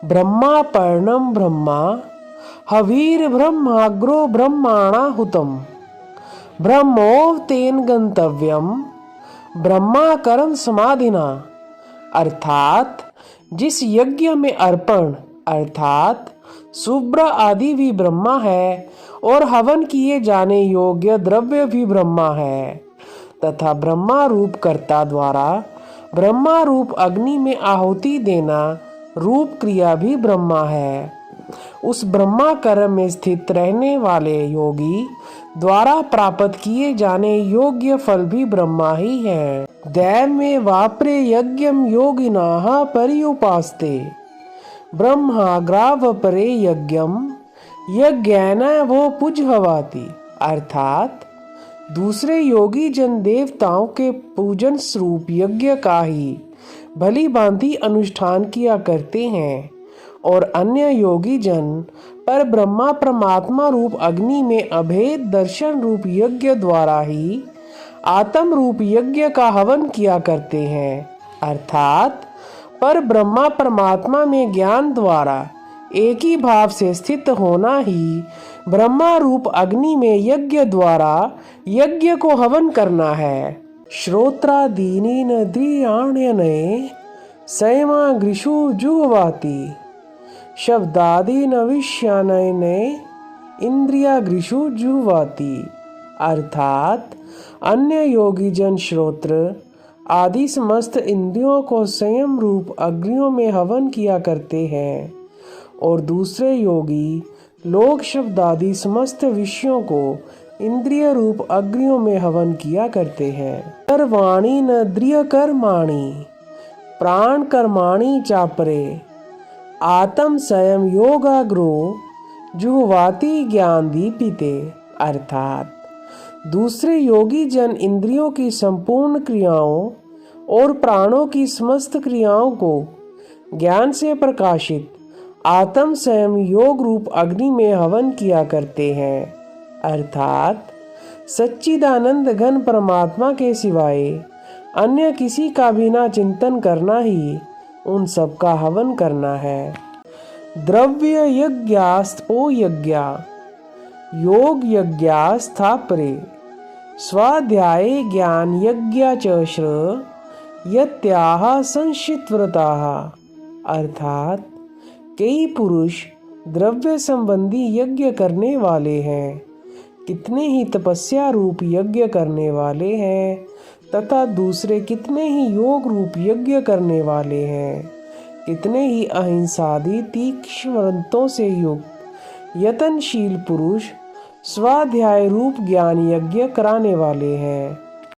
ब्रह्मा पर्णम ब्रह्मा हवीर ब्रह्माग्रो ब्रह्माणाहुतम ब्रह्मोवतेन गंतव्यम ब्रह्माकरम समाधिना। अर्थात जिस यज्ञ में अर्पण अर्थात शुभ्र आदि भी ब्रह्मा है और हवन किए जाने योग्य द्रव्य भी ब्रह्मा है तथा ब्रह्मा रूप कर्ता द्वारा ब्रह्मा रूप अग्नि में आहुति देना रूप क्रिया भी ब्रह्मा है। उस ब्रह्मा कर्म में स्थित रहने वाले योगी द्वारा प्राप्त किए जाने योग्य फल भी ब्रह्मा ही है। दैव में वाप्रे यज्ञम योगिनाः पर्युपास्ते ब्रह्माग्राव परे यज्ञम यज्ञेन वो पुजहवाति। अर्थात दूसरे योगी जन देवताओं के पूजन स्वरूप यज्ञ का ही भली भांति अनुष्ठान किया करते हैं और अन्य योगी जन पर ब्रह्मा परमात्मा रूप अग्नि में अभेद दर्शन रूप यज्ञ द्वारा ही आत्म रूप यज्ञ का हवन किया करते हैं। अर्थात पर ब्रह्मा परमात्मा में ज्ञान द्वारा एक ही भाव से स्थित होना ही ब्रह्मा रूप अग्नि में यज्ञ द्वारा यज्ञ को हवन करना है। श्रोत्रादीनि नद्रियाण्यने संयमाग्रिषु जुह्वाति शब्दादीन विषयानयने इंद्रियाग्रिषु जुह्वाति। अर्थात अन्य योगी जन श्रोत्र आदि समस्त इंद्रियों को संयम रूप अग्नियों में हवन किया करते हैं और दूसरे योगी लोक शब्द आदि समस्त विषयों को इंद्रिय रूप अग्नियों में हवन किया करते हैं। कर्वाणि नद्रिय कर्माणि प्राण कर्माणि चापरे आत्म संयम योगाग्रो जुह्वाति ज्ञान दीपिते। अर्थात दूसरे योगी जन इंद्रियों की संपूर्ण क्रियाओं और प्राणों की समस्त क्रियाओं को ज्ञान से प्रकाशित आत्म संयम योग रूप अग्नि में हवन किया करते हैं। अर्थात सच्चिदानंद घन परमात्मा के सिवाय अन्य किसी का भी ना चिंतन करना ही उन सब का हवन करना है। द्रव्य यज्ञास्तपो यज्ञा योग यज्ञास्थापरे स्वाध्याये ज्ञान यज्ञा च श्र यत्याह संशितव्रताः। अर्थात कई पुरुष द्रव्य संबंधी यज्ञ करने वाले हैं, कितने ही तपस्या रूप यज्ञ करने वाले हैं तथा दूसरे कितने ही योग रूप यज्ञ करने वाले हैं, कितने ही अहिंसादि तीक्ष्ण व्रतों से युक्त यतनशील पुरुष स्वाध्याय रूप ज्ञान यज्ञ कराने वाले हैं।